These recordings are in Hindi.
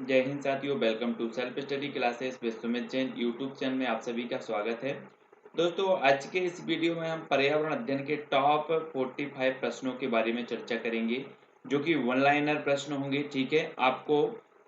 जय हिंद साथियों, welcome to self study classes with Sumit Jain YouTube channel में आप सभी का स्वागत है। दोस्तों, आज के इस वीडियो में हम पर्यावरण अध्ययन के टॉप 45 प्रश्नों के बारे में चर्चा करेंगे, जो कि वन लाइनर प्रश्न होंगे। ठीक है, आपको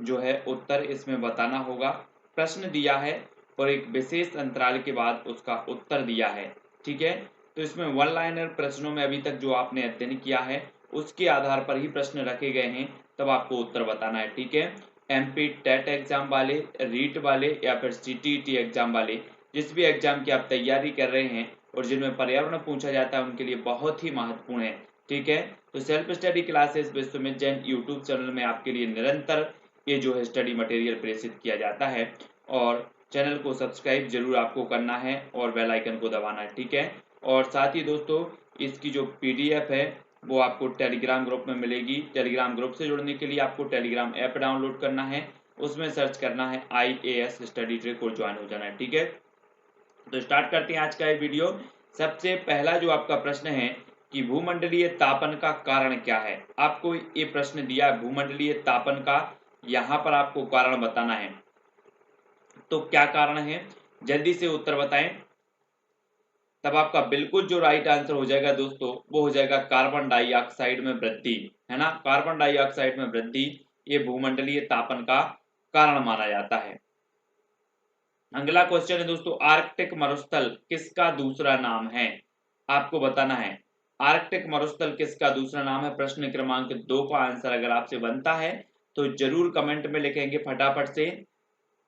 जो है उत्तर इसमें बताना होगा। प्रश्न दिया है और एक विशेष अंतराल के बाद उसका उत्तर दिया है। ठीक है, तो इसमें वन लाइनर प्रश्नों में अभी तक जो आपने अध्ययन किया है उसके आधार पर ही प्रश्न रखे गए हैं, तब आपको उत्तर बताना है। ठीक है, एमपी टेट एग्जाम वाले, रीट वाले या फिर सीटीईटी एग्जाम वाले, जिस भी एग्जाम की आप तैयारी कर रहे हैं और जिनमें पर्यावरण पूछा जाता है, उनके लिए बहुत ही महत्वपूर्ण है। ठीक है, तो self study classes with Sumit Jain YouTube channel में आपके लिए निरंतर ये जो है स्टडी मटेरियल प्रेषित किया जाता है, और चैनल को सब्सक्राइब जरूर आपको करना है और बेल आइकन को दबाना है। ठीक है, और साथ ही दोस्तों, इसकी जो पीडीएफ है वो आपको टेलीग्राम ग्रुप में मिलेगी। टेलीग्राम ग्रुप से जुड़ने के लिए आपको टेलीग्राम ऐप डाउनलोड करना है, उसमें सर्च करना है IAS स्टडी ट्रिक और ज्वाइन हो जाना है। ठीक है, तो स्टार्ट करते हैं आज का ये वीडियो। सबसे पहला जो आपका प्रश्न है कि भूमंडलीय तापन का कारण क्या है। आपको ये प्रश्न दिया है भूमंडलीय तापन का, यहाँ पर आपको कारण बताना है। तो क्या कारण है, जल्दी से उत्तर बताएं। तब आपका बिल्कुल जो राइट आंसर हो जाएगा दोस्तों, वो हो जाएगा कार्बन डाइऑक्साइड में वृद्धि, है ना। कार्बन डाइऑक्साइड में वृद्धि ये भूमंडलीय तापन का कारण माना जाता है। अगला क्वेश्चन है दोस्तों, आर्कटिक मरुस्थल किसका दूसरा नाम है। आपको बताना है आर्कटिक मरुस्थल किसका दूसरा नाम है। प्रश्न क्रमांक 2 का आंसर अगर आपसे बनता है तो जरूर कमेंट में लिखेंगे फटाफट से।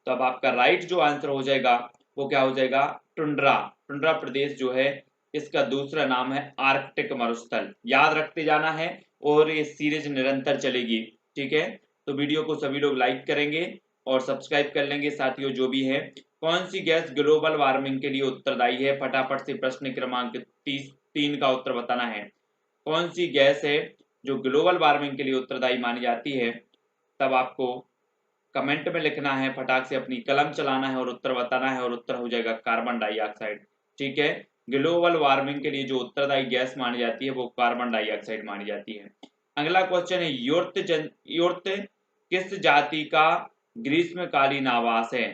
तो अब आपका राइट जो आंसर हो जाएगा वो क्या हो जाएगा, टुंड्रा। टुंड्रा प्रदेश जो है इसका दूसरा नाम है आर्कटिक मरुस्थल। याद रखते जाना है और ये सीरीज निरंतर चलेगी। ठीक है, तो वीडियो को सभी लोग लाइक करेंगे और सब्सक्राइब कर लेंगे। साथियों, जो भी है, कौन सी गैस ग्लोबल वार्मिंग के लिए उत्तरदायी है। फटाफट से प्रश्न क्रमांक 3 का उत्तर बताना है। कौन सी गैस है जो ग्लोबल वार्मिंग के लिए उत्तरदायी मानी जाती है। तब आपको कमेंट में लिखना है, फटाक से अपनी कलम चलाना है और उत्तर बताना है, और उत्तर हो जाएगा कार्बन डाइऑक्साइड। ठीक है, ग्लोबल वार्मिंग के लिए जो उत्तरदायी गैस मानी जाती है वो कार्बन डाइऑक्साइड मानी जाती है। अगला क्वेश्चन है, युर्त किस जाति का ग्रीष्मकालीन आवास है।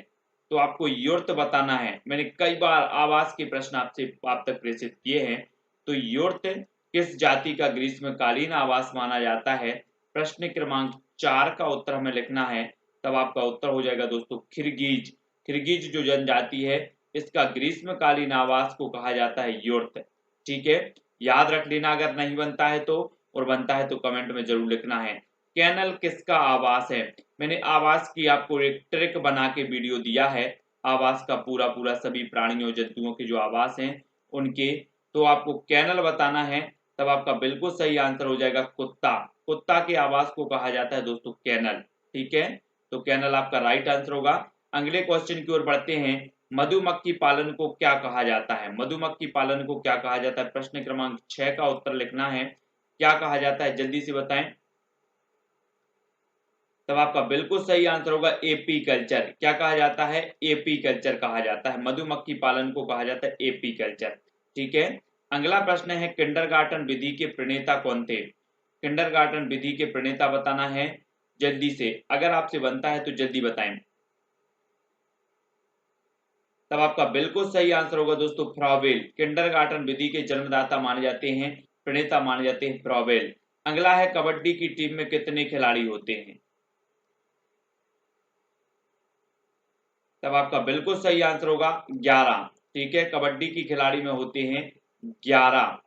तो आपको युर्त बताना है। मैंने कई बार आवास के प्रश्न आपसे आप तक प्रेषित किए हैं। तो युर्त किस जाति का ग्रीष्मकालीन आवास माना जाता है। प्रश्न क्रमांक 4 का उत्तर हमें लिखना है। तब आपका उत्तर हो जाएगा दोस्तों खिरगीज। खिरगीज जो जनजाति है इसका ग्रीष्मकालीन आवास को कहा जाता है युर्त। ठीक है, याद रख लेना अगर नहीं बनता है तो, और बनता है तो कमेंट में जरूर लिखना है। कैनल किसका आवास है। मैंने आवास की आपको एक ट्रिक बना के वीडियो दिया है, आवास का पूरा पूरा सभी प्राणियों जंतुओं के जो आवास हैं उनके। तो आपको कैनल बताना है। तब आपका बिल्कुल सही आंसर हो जाएगा कुत्ता। कुत्ता के आवास को कहा जाता है दोस्तों कैनल। ठीक है, तो कैनल आपका राइट आंसर होगा। अगले क्वेश्चन की ओर बढ़ते हैं, मधुमक्खी पालन को क्या कहा जाता है। मधुमक्खी पालन को क्या कहा जाता है। प्रश्न क्रमांक 6 का उत्तर लिखना है, क्या कहा जाता है, जल्दी से बताएं। तब आपका बिल्कुल सही आंसर होगा एपी कल्चर। क्या कहा जाता है, एपी कल्चर कहा जाता है। मधुमक्खी पालन को कहा जाता है एपी कल्चर। ठीक है, अगला प्रश्न है, किंडरगार्टन विधि के प्रणेता कौन थे। किंडरगार्टन विधि के प्रणेता बताना है जल्दी से, अगर आपसे बनता है तो जल्दी बताएं। तब आपका बिल्कुल सही आंसर होगा दोस्तों फ्रॉबेल। किंडरगार्टन विधि के जन्मदाता माने जाते हैं, प्रणेता माने जाते हैं फ्रॉबेल। अगला है, कबड्डी की टीम में कितने खिलाड़ी होते हैं। तब आपका बिल्कुल सही आंसर होगा 11। ठीक है, कबड्डी की खिलाड़ी में होते हैं 11।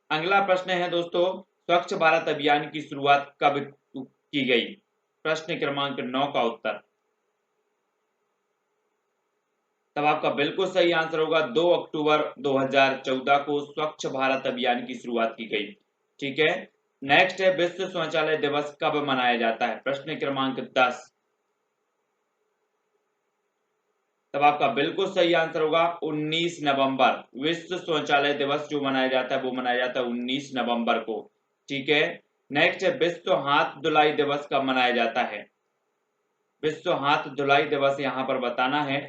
अगला प्रश्न है दोस्तों, स्वच्छ भारत अभियान की शुरुआत कब की गई। प्रश्न क्रमांक 9 का उत्तर। तब आपका बिल्कुल सही आंसर होगा 2 अक्टूबर 2014 को स्वच्छ भारत अभियान की शुरुआत की गई। ठीक है, नेक्स्ट है, विश्व शौचालय दिवस कब मनाया जाता है। प्रश्न क्रमांक 10। तब आपका बिल्कुल सही आंसर होगा 19 नवंबर। विश्व शौचालय दिवस जो मनाया जाता है वो मनाया जाता है 19 नवंबर को। ठीक है, नेक्स्ट है, विश्व हाथ धुलाई दिवस कब मनाया जाता है। विश्व हाथ धुलाई दिवस यहां पर बताना है।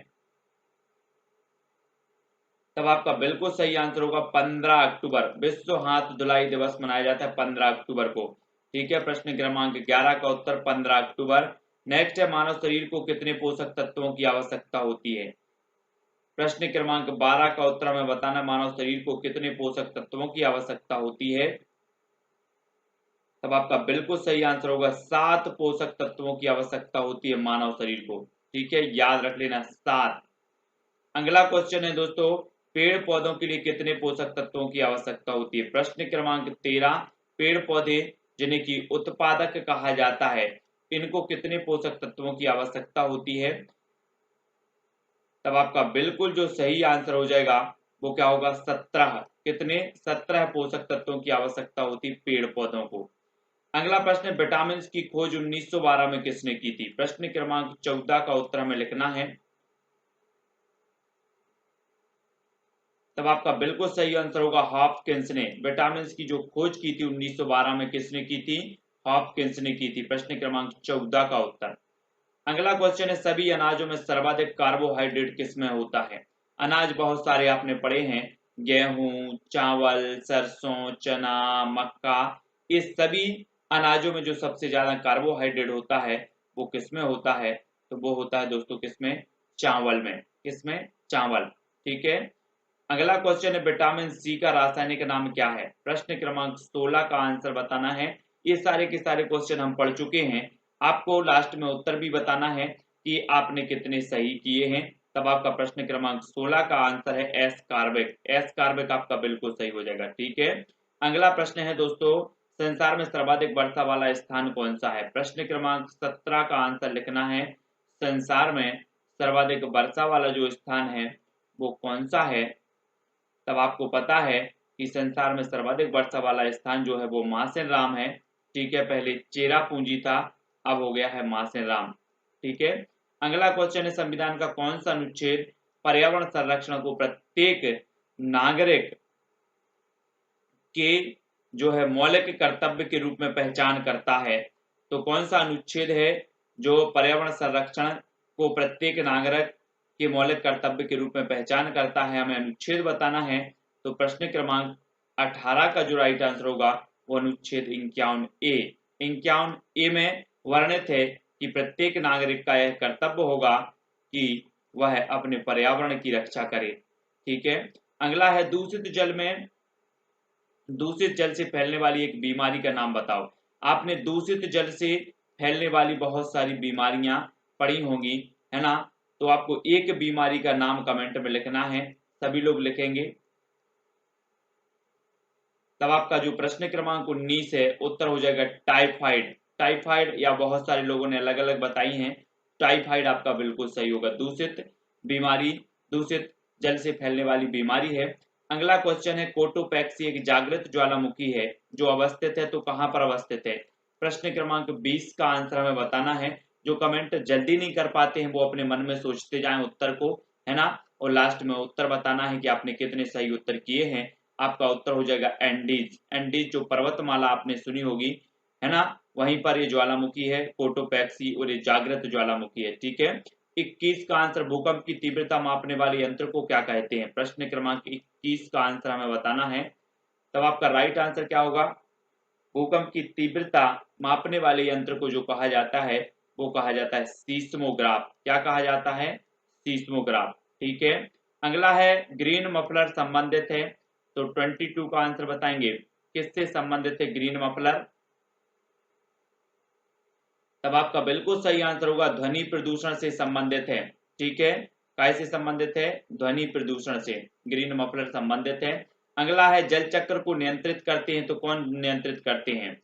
तब आपका बिल्कुल सही आंसर होगा 15 अक्टूबर। विश्व हाथ धुलाई दिवस मनाया जाता है 15 अक्टूबर को। ठीक है, प्रश्न क्रमांक 11 का उत्तर 15 अक्टूबर नेक्स्ट है मानव शरीर को कितने पोषक तत्वों की आवश्यकता होती है। प्रश्न क्रमांक 12 का उत्तर हमें बताना, मानव शरीर को कितने पोषक तत्वों की आवश्यकता होती है। तब आपका बिल्कुल सही आंसर होगा 7 पोषक तत्वों की आवश्यकता होती है मानव शरीर को। ठीक है, याद रख लेना 7। अगला क्वेश्चन है दोस्तों, पेड़ पौधों के लिए कितने पोषक तत्वों की आवश्यकता होती है। प्रश्न क्रमांक 13, पेड़ पौधे जिन्हें की उत्पादक कहा जाता है, इनको कितने पोषक तत्वों की आवश्यकता होती है। तब आपका बिल्कुल जो सही आंसर हो जाएगा वो क्या होगा, 17। कितने, 17 पोषक तत्वों की आवश्यकता होती पेड़ पौधों को। अगला प्रश्न, विटामिन की खोज 1912 में किसने की थी। प्रश्न क्रमांक 14 का उत्तर हमें लिखना है। तब आपका बिल्कुल सही आंसर होगा हॉपकिंस ने। विटामिन की जो खोज की थी 1912 में किसने की थी, हॉपकिंस ने की थी। प्रश्न क्रमांक 14 का उत्तर। अगला क्वेश्चन है, सभी अनाजों में सर्वाधिक कार्बोहाइड्रेट किसमें होता है। अनाज बहुत सारे आपने पढ़े हैं, गेहूं, चावल, सरसों, चना, मक्का। इस सभी अनाजों में जो सबसे ज्यादा कार्बोहाइड्रेट होता है वो किसमें होता है, तो वो होता है दोस्तों किसमें, चावल में। किसमें, चावल। ठीक है। अगला क्वेश्चन है, विटामिन सी का रासायनिक नाम क्या है। प्रश्न क्रमांक 16 का आंसर बताना है। ये सारे के सारे क्वेश्चन हम पढ़ चुके हैं, आपको लास्ट में उत्तर भी बताना है कि आपने कितने सही किए हैं। तब आपका प्रश्न क्रमांक 16 का आंसर है एस कार्बिक। एस कार्बिक आपका बिल्कुल सही हो जाएगा। ठीक है। अगला प्रश्न है दोस्तों, संसार में सर्वाधिक वर्षा वाला स्थान कौन सा है। प्रश्न क्रमांक 17 का आंसर लिखना है, संसार में सर्वाधिक वर्षा वाला जो स्थान है वो कौन सा है। तब आपको पता है कि संसार में सर्वाधिक वर्षा वाला स्थान जो है वो मासेनराम है। ठीक है, पहले चेरापूंजी था, अब हो गया है मासेनराम। ठीक है। अगला क्वेश्चन है, संविधान का कौन सा अनुच्छेद पर्यावरण संरक्षण को प्रत्येक नागरिक के जो है मौलिक कर्तव्य के रूप में पहचान करता है। तो कौन सा अनुच्छेद है जो पर्यावरण संरक्षण को प्रत्येक नागरिक के मौलिक कर्तव्य के रूप में पहचान करता है, हमें अनुच्छेद बताना है। तो प्रश्न क्रमांक 18 का जो राइट आंसर होगा वो अनुच्छेद 51A। 51A में वर्णित है कि प्रत्येक नागरिक का यह कर्तव्य होगा कि वह अपने पर्यावरण की रक्षा करे। ठीक है। अगला है, दूषित जल से फैलने वाली एक बीमारी का नाम बताओ। आपने दूषित जल से फैलने वाली बहुत सारी बीमारियां पढ़ी होंगी, है ना। तो आपको एक बीमारी का नाम कमेंट में लिखना है, सभी लोग लिखेंगे। तब आपका जो प्रश्न क्रमांक 19 है उत्तर हो जाएगा टाइफाइड। टाइफाइड या बहुत सारे लोगों ने अलग अलग बताई हैं, टाइफाइड आपका बिल्कुल सही होगा। दूषित बीमारी, दूषित जल से फैलने वाली बीमारी है। अगला क्वेश्चन है, कोटोपैक्सी एक जागृत ज्वालामुखी है जो अवस्थित है, तो कहां पर अवस्थित है। प्रश्न क्रमांक 20 का आंसर हमें बताना है। जो कमेंट जल्दी नहीं कर पाते हैं वो अपने मन में सोचते जाएं उत्तर को, है ना, और लास्ट में उत्तर बताना है कि आपने कितने सही उत्तर किए हैं। आपका उत्तर हो जाएगा एंडीज। एंडीज जो पर्वतमाला आपने सुनी होगी, है ना, वहीं पर ये ज्वालामुखी है कोटोपैक्सी, और ये जागृत ज्वालामुखी है। ठीक है। 21 का आंसर, भूकंप की तीव्रता मापने वाले यंत्र को क्या कहते हैं। प्रश्न क्रमांक 21 का आंसर हमें बताना है। तब आपका राइट आंसर क्या होगा, भूकंप की तीव्रता मापने वाले यंत्र को जो कहा जाता है वो कहा जाता है सीस्मोग्राफ। क्या कहा जाता है, सीस्मोग्राफ। ठीक है। अगला है, ग्रीन मफलर संबंधित है, तो 22 का आंसर बताएंगे, किससे संबंधित है ग्रीन मफलर। तब आपका बिल्कुल सही आंसर होगा ध्वनि प्रदूषण से संबंधित है। ठीक है, कैसे संबंधित है, ध्वनि प्रदूषण से ग्रीन मफलर संबंधित है। अगला है, जल चक्र को नियंत्रित करते हैं, तो कौन नियंत्रित करते हैं।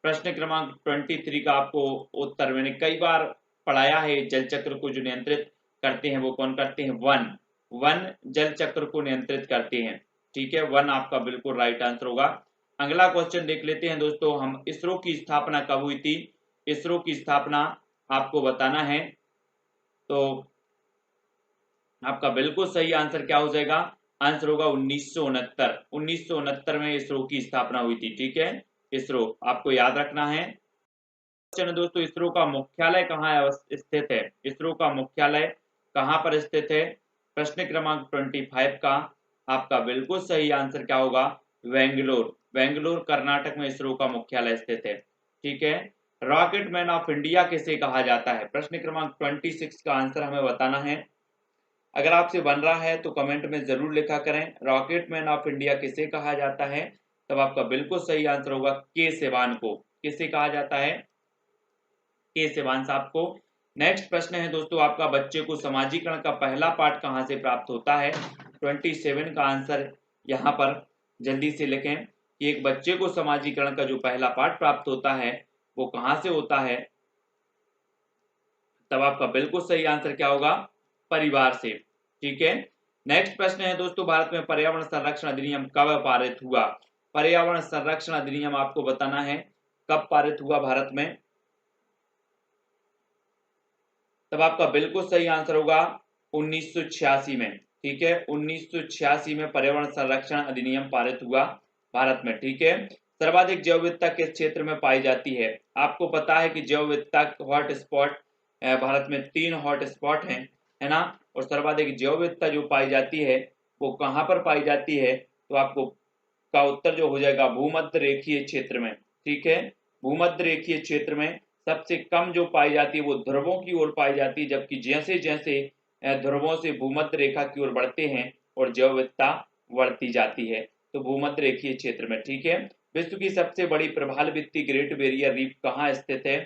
प्रश्न क्रमांक 23 का आपको उत्तर मैंने कई बार पढ़ाया है, जल चक्र को जो नियंत्रित करते हैं वो कौन करते हैं, वन। वन जल चक्र को नियंत्रित करते हैं। ठीक है, वन आपका बिल्कुल राइट आंसर होगा। अगला क्वेश्चन देख लेते हैं दोस्तों हम, इसरो की स्थापना कब हुई थी। इसरो की स्थापना आपको बताना है, तो आपका बिल्कुल सही आंसर क्या हो जाएगा, आंसर होगा 1969। 1969 में इसरो की स्थापना हुई थी। ठीक है, इसरो आपको याद रखना है। क्वेश्चन दोस्तों, इसरो का मुख्यालय कहाँ स्थित है। इसरो का मुख्यालय कहाँ पर स्थित है। प्रश्न क्रमांक 25 का आपका बिल्कुल सही आंसर क्या होगा, बेंगलोर। बेंगलोर कर्नाटक में इसरो का मुख्यालय स्थित है। ठीक है। रॉकेटमैन ऑफ इंडिया किसे कहा जाता है? प्रश्न क्रमांक 26 का आंसर हमें बताना है। अगर आपसे बन रहा है तो कमेंट में जरूर लिखा करें रॉकेटमैन ऑफ इंडिया किसे कहा जाता है। तब आपका बिल्कुल सही आंसर होगा के सिवान को। किसे कहा जाता है? के सिवान साहब को। नेक्स्ट प्रश्न है दोस्तों आपका, बच्चे को समाजीकरण का पहला पाठ कहां से प्राप्त होता है? 27 का आंसर यहाँ पर जल्दी से लिखें कि एक बच्चे को समाजीकरण का जो पहला पाठ प्राप्त होता है वो कहां से होता है? तब आपका बिल्कुल सही आंसर क्या होगा? परिवार से। ठीक है। नेक्स्ट प्रश्न है दोस्तों, भारत में पर्यावरण संरक्षण अधिनियम कब पारित हुआ? पर्यावरण संरक्षण अधिनियम आपको बताना है कब पारित हुआ भारत में। तब आपका बिल्कुल सही आंसर होगा 1986 में। ठीक है, 1986 में पर्यावरण संरक्षण अधिनियम पारित हुआ भारत में। ठीक है। सर्वाधिक जैव विविधता किस क्षेत्र में पाई जाती है? आपको पता है कि जैव विविधता हॉट स्पॉट भारत में 3 हॉट स्पॉट हैं, है ना। और सर्वाधिक जैव विविधता जो पाई जाती है वो कहाँ पर पाई जाती है? तो आपको का उत्तर जो हो जाएगा भूमध्य रेखीय क्षेत्र में। ठीक है, भूमध्य रेखीय क्षेत्र में सबसे कम जो पाई जाती है वो ध्रुवों की ओर पाई जाती है, जबकि जैसे जैसे ध्रुवों से भूमध्य रेखा की ओर बढ़ते हैं और जैव विविधता बढ़ती जाती है, तो भूमध्य रेखीय क्षेत्र में। ठीक है। विश्व की सबसे बड़ी प्रवाल भित्ति ग्रेट बैरियर रीफ कहाँ स्थित है?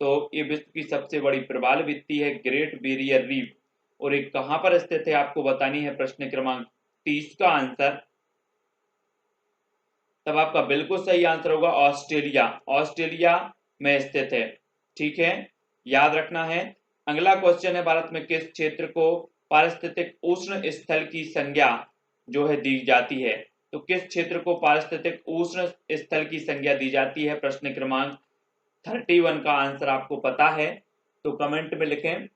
तो ये विश्व की सबसे बड़ी प्रवाल भित्ति है ग्रेट बैरियर रीफ, और ये कहाँ पर स्थित है आपको बतानी है। प्रश्न क्रमांक 30 का आंसर। तब आपका बिल्कुल सही आंसर होगा ऑस्ट्रेलिया। ऑस्ट्रेलिया में स्थित है। ठीक है, याद रखना है। अगला क्वेश्चन है, भारत में किस क्षेत्र को पारिस्थितिक उष्ण स्थल की संज्ञा जो है दी जाती है? तो किस क्षेत्र को पारिस्थितिक उष्ण स्थल की संज्ञा दी जाती है? प्रश्न क्रमांक 31 का आंसर आपको पता है तो कमेंट में लिखें।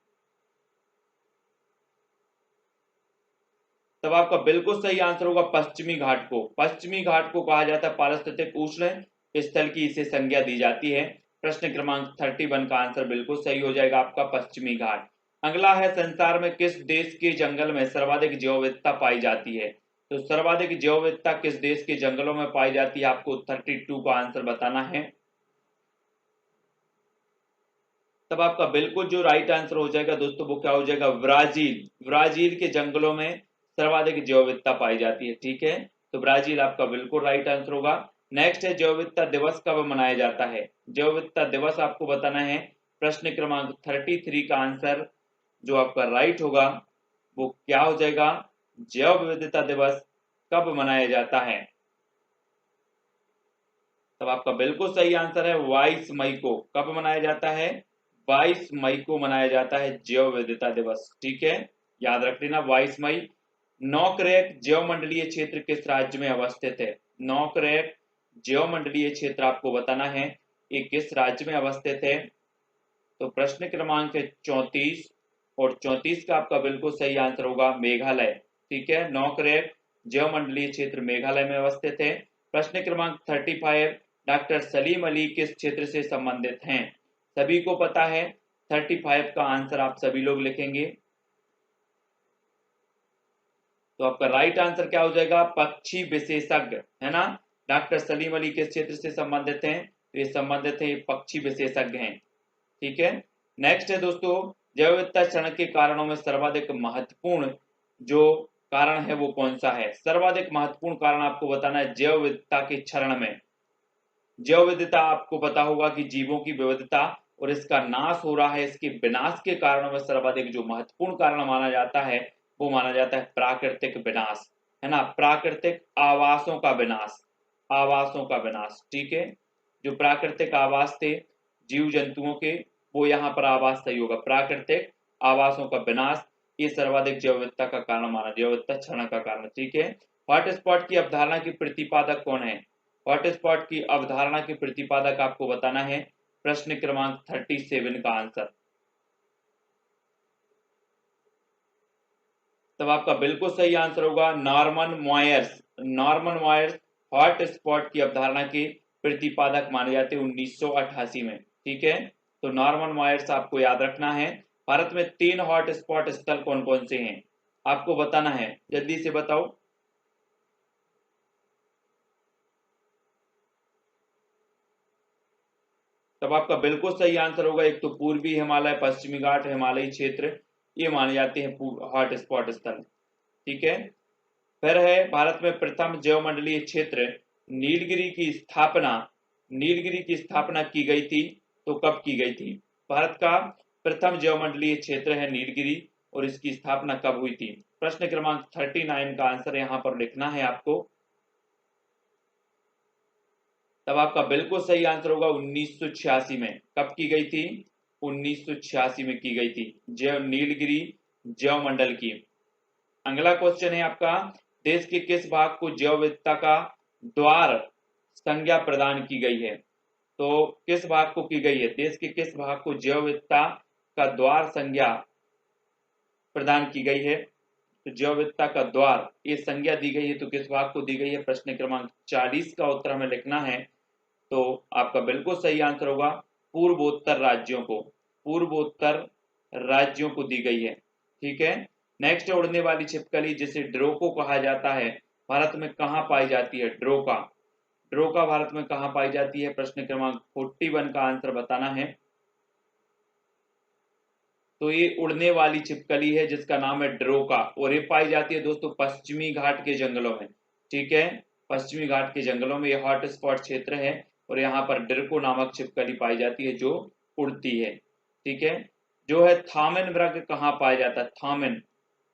तब आपका बिल्कुल सही आंसर होगा पश्चिमी घाट को। पश्चिमी घाट को कहा जाता है पारिस्थितिक उष्ण स्थल की इसे संज्ञा दी जाती है। प्रश्न क्रमांक 31 का आंसर बिल्कुल सही हो जाएगा आपका पश्चिमी घाट। अगला है, संसार में किस देश के जंगल में सर्वाधिक जैव विविधता पाई जाती है? तो सर्वाधिक जैव विविधता किस देश के जंगलों में पाई जाती है? आपको 32 का आंसर बताना है। तब आपका बिल्कुल जो राइट आंसर हो जाएगा दोस्तों वो क्या हो जाएगा? ब्राजील। ब्राजील के जंगलों में सर्वाधिक जैव विविधता पाई जाती है। ठीक है, तो ब्राजील आपका बिल्कुल राइट आंसर होगा। नेक्स्ट है, जैव विविधता दिवस कब मनाया जाता है? जैव विविधता दिवस आपको बताना है। प्रश्न क्रमांक 33 का आंसर जो आपका राइट होगा वो क्या हो जाएगा? जैव विविधता दिवस कब मनाया जाता है? तब आपका बिल्कुल सही आंसर है 22 मई को। कब मनाया जाता है? 22 मई को मनाया जाता है जैव विविधता दिवस। ठीक है, याद रख लेना 22 मई। नौकरेक जैव मंडलीय क्षेत्र किस राज्य में अवस्थित है? नौकरेक जैव मंडलीय क्षेत्र आपको बताना है ये किस राज्य में अवस्थित है। तो प्रश्न क्रमांक है 34, और 34 का आपका बिल्कुल सही आंसर होगा मेघालय। ठीक है, नौकरेक जैव मंडलीय क्षेत्र मेघालय में अवस्थित है। प्रश्न क्रमांक 35, डॉक्टर सलीम अली किस क्षेत्र से संबंधित हैं? सभी को पता है। 35 का आंसर आप सभी लोग लिखेंगे तो आपका राइट आंसर क्या हो जाएगा? पक्षी विशेषज्ञ, है ना। डॉक्टर सलीम अली किस क्षेत्र से संबंधित हैं? तो ये संबंधित है, पक्षी विशेषज्ञ हैं। ठीक है। नेक्स्ट है दोस्तों, जैव विविधता क्षरण के कारणों में सर्वाधिक महत्वपूर्ण जो कारण है वो कौन सा है? सर्वाधिक महत्वपूर्ण कारण आपको बताना है जैव विविधता के क्षरण में। जैव विविधता आपको पता होगा कि जीवों की विविधता और इसका नाश हो रहा है, इसके विनाश के कारणों में सर्वाधिक जो महत्वपूर्ण कारण माना जाता है वो माना जाता है प्राकृतिक विनाश, है ना। प्राकृतिक आवासों का विनाश, आवासों का विनाश। ठीक है, जो प्राकृतिक आवास थे जीव जंतुओं के वो यहाँ पर आवास सही होगा। प्राकृतिक आवासों का विनाश ये सर्वाधिक जैव विविधता का कारण माना, जैव विविधता क्षरण का कारण। ठीक है। हॉटस्पॉट की अवधारणा की प्रतिपादक कौन है? हॉटस्पॉट की अवधारणा के प्रतिपादक आपको बताना है। प्रश्न क्रमांक 37 का आंसर। तब आपका बिल्कुल सही आंसर होगा नॉर्मन मॉयर्स। नॉर्मन मॉयर्स हॉटस्पॉट की अवधारणा के प्रतिपादक माने जाते हैं 1988 में। ठीक है, तो नॉर्मन मॉयर्स आपको याद रखना है। भारत में 3 हॉटस्पॉट स्थल कौन कौन से हैं आपको बताना है, जल्दी से बताओ। तब आपका बिल्कुल सही आंसर होगा, एक तो पूर्वी हिमालय, पश्चिमी घाट, हिमालयी क्षेत्र, ये माने जाते हैं हॉट स्पॉट स्थल। ठीक है, फिर है भारत में प्रथम जैवमंडलीय क्षेत्र नीलगिरी की स्थापना की गई थी, तो कब की गई थी? भारत का प्रथम जैवमंडलीय क्षेत्र है नीलगिरी, और इसकी स्थापना कब हुई थी? प्रश्न क्रमांक 39 का आंसर यहां पर लिखना है आपको। तब आपका बिल्कुल सही आंसर होगा 1986 में। कब की गई थी? 1986 में की गई थी नीलगिरी जैव मंडल की। अगला क्वेश्चन है आपका, देश के किस भाग को जैव विविधता का द्वार संज्ञा प्रदान की गई है? तो किस भाग को की गई है? देश के किस भाग को जैव विविधता का द्वार संज्ञा प्रदान की गई है? तो जैव विविधता का द्वार ये संज्ञा दी गई है, तो किस भाग को दी गई है? प्रश्न क्रमांक 40 का उत्तर हमें लिखना है। तो आपका बिल्कुल सही आंसर होगा पूर्वोत्तर राज्यों को दी गई है। ठीक है, नेक्स्ट उड़ने वाली छिपकली जिसे ड्रोको कहा जाता है, भारत में कहां पाई जाती है? ड्रोका भारत में कहां पाई जाती है? प्रश्न क्रमांक 41 का आंसर बताना है। तो ये उड़ने वाली छिपकली है जिसका नाम है ड्रोका, और ये पाई जाती है दोस्तों पश्चिमी घाट के जंगलों में। ठीक है, पश्चिमी घाट के जंगलों में ये हॉट स्पॉट क्षेत्र है, और यहाँ पर ड्रोको नामक छिपकली पाई जाती है जो उड़ती है। ठीक है, जो है थामिन मृग कहाँ पाया जाता है?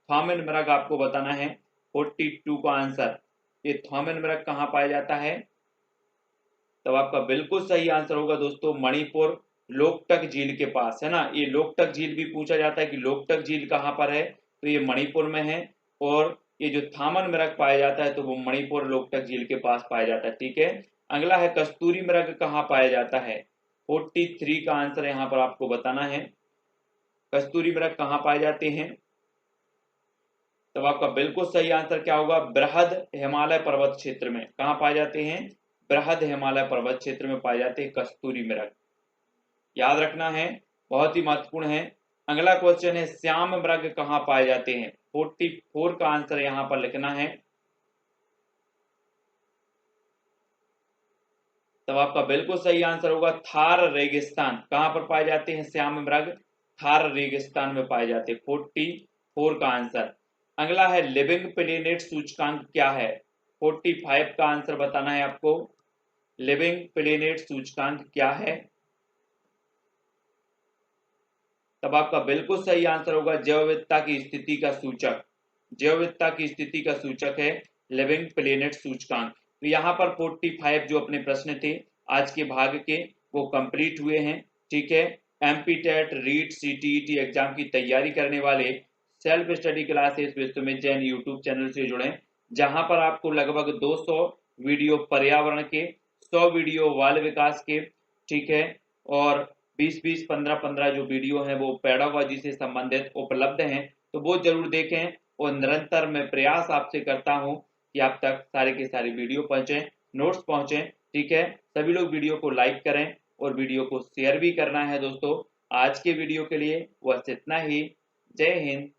थामिन मृग आपको बताना है 42 का आंसर। ये थामिन मृग कहाँ पाया जाता है? तब आपका बिल्कुल सही आंसर होगा दोस्तों मणिपुर लोकटक झील के पास, है ना। ये लोकटक झील भी पूछा जाता है कि लोकटक झील कहाँ पर है, तो ये मणिपुर में है। और ये जो थामन मृग पाया जाता है तो वो मणिपुर लोकटक झील के पास पाया जाता है। ठीक है, अगला है कस्तूरी मृग कहाँ पाया जाता है? 43 का आंसर यहाँ पर आपको बताना है, कस्तूरी मृग कहाँ पाए जाते हैं? तब आपका बिल्कुल सही आंसर क्या होगा? बृहद हिमालय पर्वत क्षेत्र में। कहाँ पाए जाते हैं? बृहद हिमालय पर्वत क्षेत्र में पाए जाते हैं कस्तूरी मृग, याद रखना है, बहुत ही महत्वपूर्ण है। अगला क्वेश्चन है श्याम मृग कहाँ पाए जाते हैं? 44 का आंसर यहां पर लिखना है। तब आपका बिल्कुल सही आंसर होगा थार रेगिस्तान। कहां पर पाए जाते हैं श्याम मृग? थार रेगिस्तान में पाए जाते हैं। 44 का आंसर। अगला है लिविंग प्लेनेट सूचकांक क्या है? 45 का आंसर बताना है आपको। लिविंग प्लेनेट सूचकांक क्या है? तब आपका बिल्कुल सही आंसर होगा जैव विविधता की स्थिति का सूचक। जैव विविधता की स्थिति का सूचक है लिविंग प्लेनेट सूचकांक। तो यहाँ पर 45 जो अपने प्रश्न थे आज के भाग के वो कंप्लीट हुए हैं। ठीक है, MP TET, REET, CTET exam की तैयारी करने वाले self study classes Vishwamit Jain YouTube channel से जुड़े, जहां पर आपको लगभग 200 वीडियो पर्यावरण के, 100 वीडियो बाल विकास के, ठीक है, और 20-20, 15-15 जो वीडियो हैं वो पेडागोजी से संबंधित उपलब्ध हैं। तो वो जरूर देखें, और निरंतर मैं प्रयास आपसे करता हूं कि आप तक सारे के सारे वीडियो पहुंचे, नोट्स पहुंचे। ठीक है, सभी लोग वीडियो को लाइक करें और वीडियो को शेयर भी करना है दोस्तों। आज के वीडियो के लिए बस इतना ही। जय हिंद।